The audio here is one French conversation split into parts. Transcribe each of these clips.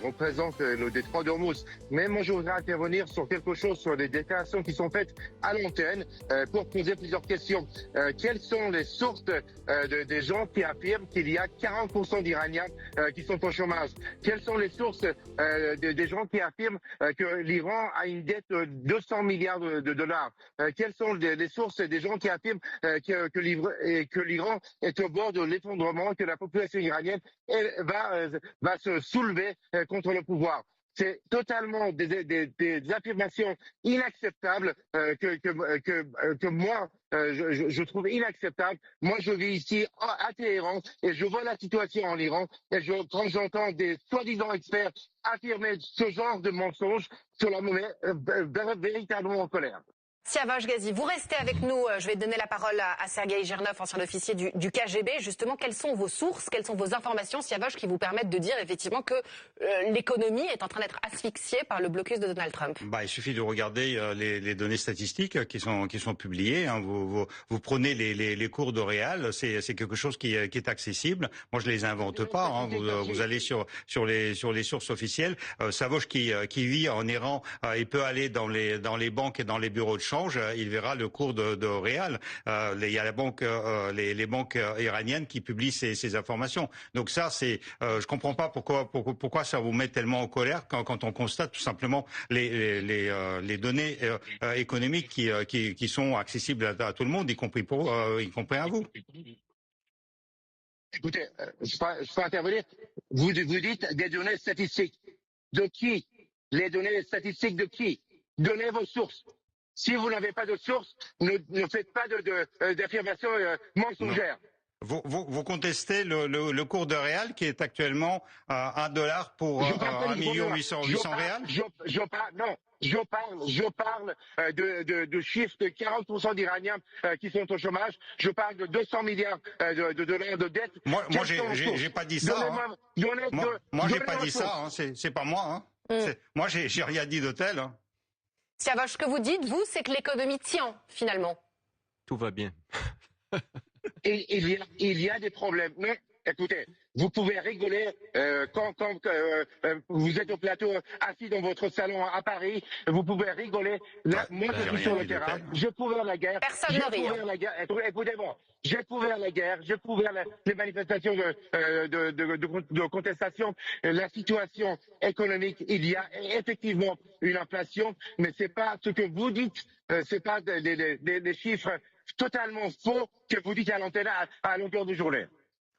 représente le détroit d'Ormuz. Mais moi, je voudrais intervenir sur quelque chose, sur les déclarations qui sont faites à l'antenne pour poser plusieurs questions. Quelles sont les sources des gens qui affirment qu'il y a 40% d'Iraniens qui sont au chômage? Quelles sont les sources des gens qui affirment que l'Iran a une dette de 200 milliards de dollars? Quelles sont les sources des gens qui affirment que l'Iran est au bord de l'effondrement, que la population iranienne va se soulever contre le pouvoir? C'est totalement des affirmations inacceptables que moi, je trouve inacceptables. Moi, je vis ici à Téhéran et je vois la situation en Iran. Et quand j'entends des soi-disant experts affirmer ce genre de mensonges, cela me met véritablement en colère. Siavash Ghazi, vous restez avec nous. Je vais donner la parole à Sergueï Girnov, ancien officier du KGB. Justement, quelles sont vos sources, quelles sont vos informations, Siavash, qui vous permettent de dire effectivement que l'économie est en train d'être asphyxiée par le blocus de Donald Trump? Il suffit de regarder les données statistiques qui sont publiées. Hein. Vous prenez les cours de réal, c'est quelque chose qui est accessible. Moi, je les invente pas. Hein. Vous allez sur les sources officielles. Savaj qui vit en Iran, il peut aller dans les banques et dans les bureaux de change. Il verra le cours de réal. Il y a les banques iraniennes qui publient ces informations. Donc ça, je comprends pas pourquoi ça vous met tellement en colère quand on constate tout simplement les données économiques qui sont accessibles à tout le monde, y compris à vous. Écoutez, je peux intervenir. Vous dites des données statistiques. De qui? Les données statistiques de qui? Donnez vos sources. Si vous n'avez pas de source, ne faites pas d'affirmations mensongères. Vous contestez le cours de réal qui est actuellement à $1 pour 1 800 réal? Je parle de chiffres de 40% d'Iraniens qui sont au chômage. Je parle de 200 milliards de dollars de dette. Moi, j'ai pas dit ça. Moi, j'ai pas dit ça. Hein. C'est pas moi. Hein. Moi, j'ai rien dit de tel. Hein. Siavash, ce que vous dites, vous, c'est que l'économie tient, finalement. Tout va bien. Il y a des problèmes. Mais écoutez, vous pouvez rigoler quand vous êtes au plateau, assis dans votre salon à Paris. Vous pouvez rigoler. Là, moi, je suis sur le terrain. J'ai couvert la guerre. Personne ne rit. Écoutez-moi, j'ai couvert la guerre. J'ai couvert les manifestations de contestation. La situation économique, il y a effectivement une inflation, mais c'est pas ce que vous dites. C'est pas des chiffres totalement faux que vous dites à l'antenne à longueur de journée.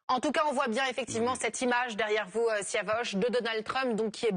En tout cas, on voit bien effectivement cette image derrière vous, Siavash, de Donald Trump, donc qui est